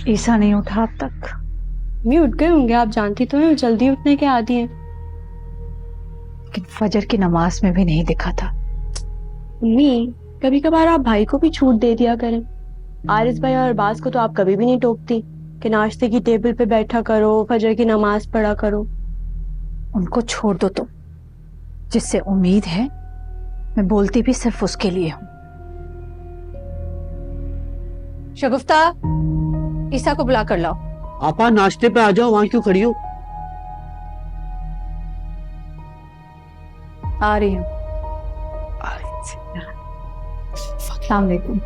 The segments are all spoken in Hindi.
ईसा नहीं उठा अब तक। मम्मी उठ गए होंगे, आप जानती तो हैं जल्दी उठने के आदी हैं। लेकिन फजर की नमाज में भी नहीं दिखा था। मम्मी कभी कभार आप भाई को भी छूट दे दिया करें। आरिस भाई और अरबाज को तो आप कभी भी नहीं टोकती कि नाश्ते की टेबल पे बैठा करो, फजर की नमाज पढ़ा करो। उनको छोड़ दो तुम। जिससे उम्मीद है मैं बोलती भी सिर्फ उसके लिए हूं। शगुफ्ता, ईसा को बुला कर लाओ। आपा नाश्ते पे आ जाओ, वहां क्यों खड़ी हो? आ रही हूँ। अस्सलाम वालेकुम।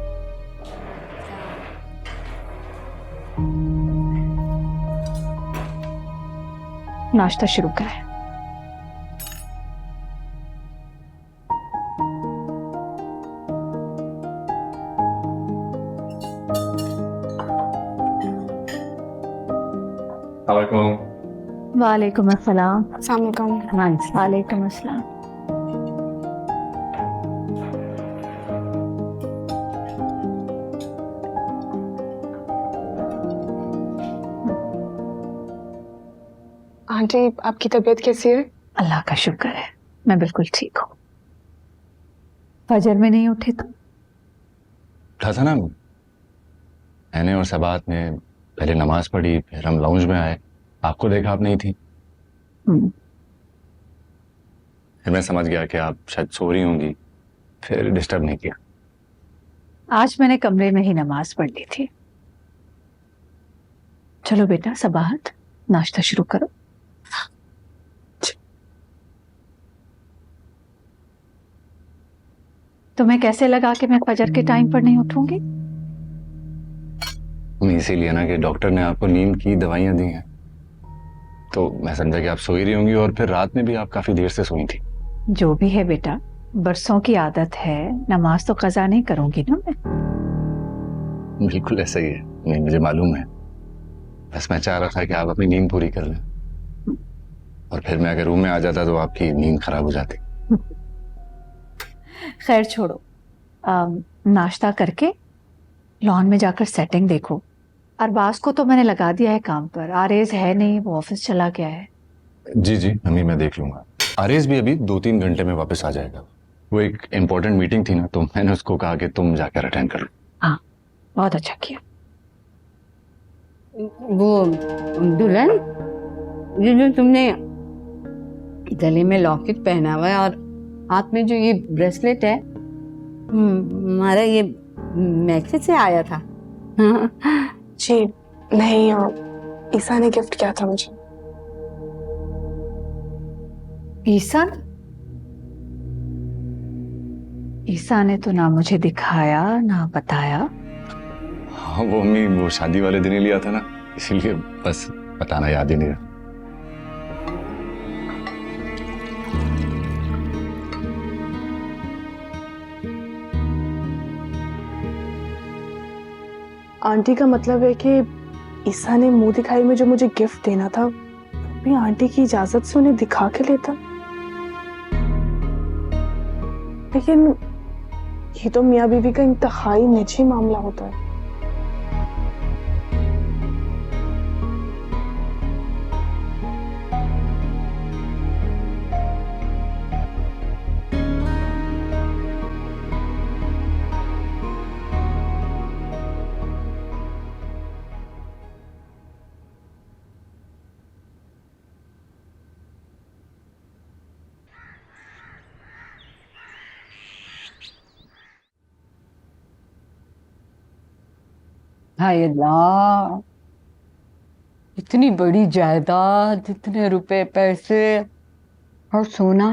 नाश्ता शुरू करें। वालेकुम अस्सलाम। वालेकुम अस्सलाम। आंटी आपकी तबीयत कैसी है? अल्लाह का शुक्र है, मैं बिल्कुल ठीक हूँ। फजर में नहीं उठे तुम? उठा था ना, मैंने और सबात ने पहले नमाज पढ़ी, फिर हम लाउंज में आए, आपको देखा, आप नहीं थी। फिर मैं समझ गया कि आप शायद सो रही होंगी, फिर डिस्टर्ब नहीं किया। आज मैंने कमरे में ही नमाज पढ़ ली थी। चलो बेटा सबाहत, नाश्ता शुरू करो। तुम्हें कैसे लगा कि मैं फजर के टाइम पर नहीं उठूंगी? इसीलिए ना कि डॉक्टर ने आपको नींद की दवाइयां दी हैं, तो मैं समझा कि आप सोई रही होंगी, और फिर रात में भी आप काफी देर से सोई थी। जो भी है बेटा, बरसों की आदत है, नमाज तो कज़ा नहीं करूंगी ना मैं। बिल्कुल ऐसा ही है, नहीं मुझे मालूम है। बस मैं चाह रहा था कि आप अपनी नींद पूरी कर लें, और फिर मैं अगर रूम में आ जाता तो आपकी नींद खराब हो जाती। खैर छोड़ो, नाश्ता करके लॉन में जाकर सेटिंग देखो। अरबाज को तो मैंने लगा दिया है काम पर, आरेज है नहीं, वो ऑफिस चला गया है। जी जी अम्मी, मैं देख लूंगा। आरेज भी अभी 2-3 घंटे में वापस आ जाएगा। वो एक इम्पोर्टेंट मीटिंग थी ना, तो मैंने उसको कहा कि तुम जाकर अटेंड कर लो। हाँ, बहुत अच्छा किया। वो दुल्हन, ये जो तुमने गले में लॉकेट पहना हुआ है और हाथ में जो ये ब्रेसलेट है, हमारा ये मैसेज से आया था। जी नहीं, और ईसा ने गिफ्ट किया था मुझे। ईसा? ईसा ने तो ना मुझे दिखाया ना बताया। हाँ वो अम्मी, वो शादी वाले दिन ही लिया था ना, इसीलिए बस बताना याद ही नहीं रहा। आंटी का मतलब है कि ईसा ने मुंह दिखाई में जो मुझे गिफ्ट देना था, भी आंटी की इजाजत से उन्हें दिखा के लेता। लेकिन ये तो मियाँ बीवी का इंतहाई निजी मामला होता है। हाय अल्लाह, इतनी बड़ी जायदाद, इतने रुपए पैसे और सोना,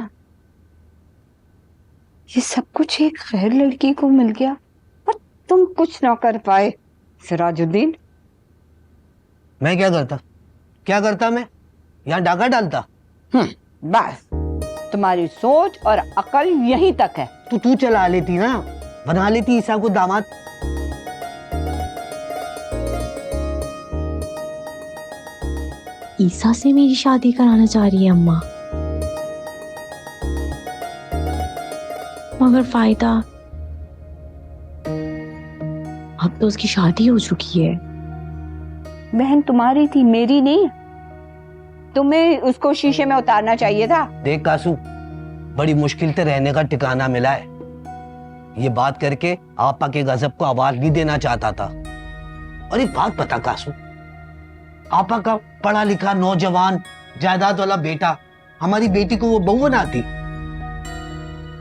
ये सब कुछ एक गैर लड़की को मिल गया और तुम कुछ ना कर पाए। सिराजुद्दीन, मैं क्या करता मैं यहाँ डाका डालता? बस तुम्हारी सोच और अकल यहीं तक है। तो तू चला लेती ना, बना लेती ईसा को दामाद। ईसा से मेरी शादी कराना चाह रही है अम्मा, मगर फायदा, अब तो उसकी शादी हो चुकी है। बहन तुम्हारी थी, मेरी नहीं। तुम्हें उसको शीशे में उतारना चाहिए था। देख कासू, बड़ी मुश्किल से रहने का ठिकाना मिला है। ये बात करके आपा के गजब को आवाज नहीं देना चाहता था। और एक बात बता कासू, आपा का पढ़ा लिखा नौजवान जायदाद वाला बेटा हमारी बेटी को वो बहू बनाती।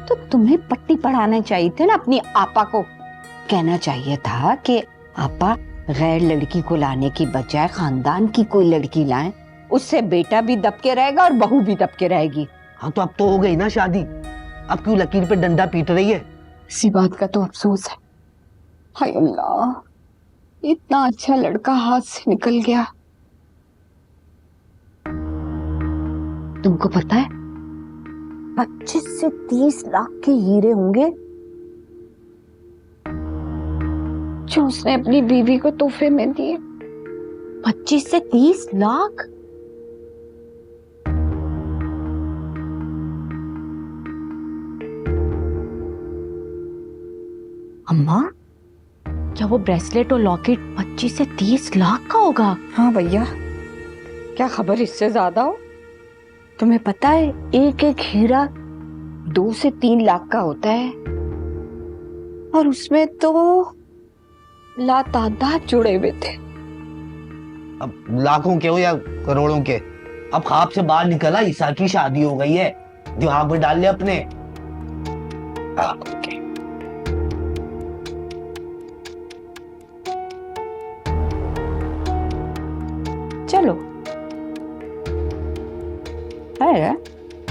तो तुम्हें पट्टी पढ़ाना चाहिए थे ना अपनी आपा को। कहना चाहिए था कि आपा गैर लड़की को लाने की बजाय खानदान की कोई लड़की लाएं, उससे बेटा भी दबके रहेगा और बहू भी दबके रहेगी। हाँ तो अब तो हो गई ना शादी, अब क्यों लकीर पे डंडा पीट रही है? इसी बात का तो अफसोस है। हाय अल्लाह, इतना अच्छा लड़का हाथ से निकल गया। तुमको पता है 25 से 30 लाख के हीरे होंगे जो उसने अपनी बीवी को तोहफे में दिए। 25 से 30 लाख? अम्मा, क्या वो ब्रेसलेट और लॉकेट 25 से 30 लाख का होगा? हाँ भैया, क्या खबर इससे ज्यादा हो? तुम्हें पता है एक एक हीरा 2 से 3 लाख का होता है, और उसमें तो लातादाद जुड़े हुए थे। अब लाखों के हो या करोड़ों के, अब ख्वाब से बाहर निकला, ईसा की शादी हो गई है, दिमाग में डाल ले अपने। चलो है